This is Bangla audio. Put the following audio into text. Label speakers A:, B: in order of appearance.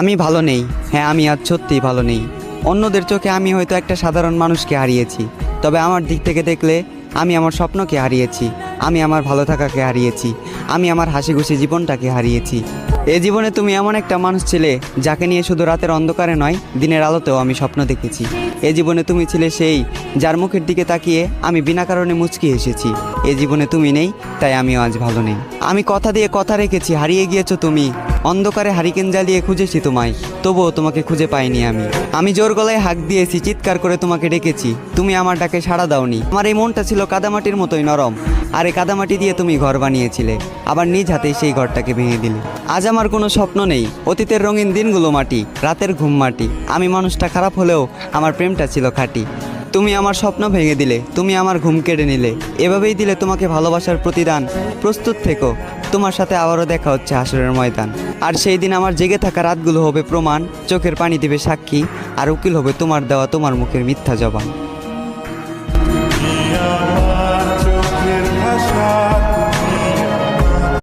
A: আমি ভালো নেই। হ্যাঁ, আমি আজ সত্যিই ভালো নেই। অন্যদের চোখে আমি হয়তো একটা সাধারণ মানুষকে হারিয়েছি, তবে আমার দিক থেকে দেখলে আমি আমার স্বপ্নকে হারিয়েছি, আমি আমার ভালো থাকাকে হারিয়েছি, আমি আমার হাসি খুশি জীবনটাকে হারিয়েছি। এ জীবনে তুমি এমন একটা মানুষ ছিলে যাকে নিয়ে শুধু রাতের অন্ধকারে নয়, দিনের আলোতেও আমি স্বপ্ন দেখেছি। এ জীবনে তুমি ছিলে সেই যার মুখের দিকে তাকিয়ে আমি বিনা কারণে মুচকি এসেছি। এ জীবনে তুমি নেই, তাই আমিও আজ ভালো নেই। আমি কথা দিয়ে কথা রেখেছি, হারিয়ে গিয়েছো তুমি। অন্ধকারে হারিকেন জ্বালিয়ে খুঁজেছি তোমায়, তবুও তোমাকে খুঁজে পাইনি আমি। আমি জোর গলায় হাঁক দিয়েছি, চিৎকার করে তোমাকে ডেকেছি, তুমি আমার ডাকে সাড়া দাওনি। আমার এই মনটা ছিল কাদামাটির মতোই নরম, আর এই কাদামাটি দিয়ে তুমি ঘর বানিয়েছিলে, আবার নিজ হাতেই সেই ঘরটাকে ভেঙে দিলে। আজ আমার কোনো স্বপ্ন নেই, অতীতের রঙিন দিনগুলো মাটি, রাতের ঘুম মাটি। আমি মানুষটা খারাপ হলেও আমার প্রেমটা ছিল খাঁটি। তুমি আমার স্বপ্ন ভেঙে দিলে, তুমি আমার ঘুম কেড়ে নিলে, এভাবেই দিলে তোমাকে ভালোবাসার প্রতিদান। প্রস্তুত থেকো, তোমার সাথে আবারও দেখা হচ্ছে হাসরের ময়দান। আর সেই দিন আমার জেগে থাকা রাতগুলো হবে প্রমাণ, চোখের পানি দিবে সাক্ষী, আর উকিল হবে তোমার দেওয়া তোমার মুখের মিথ্যা জবান।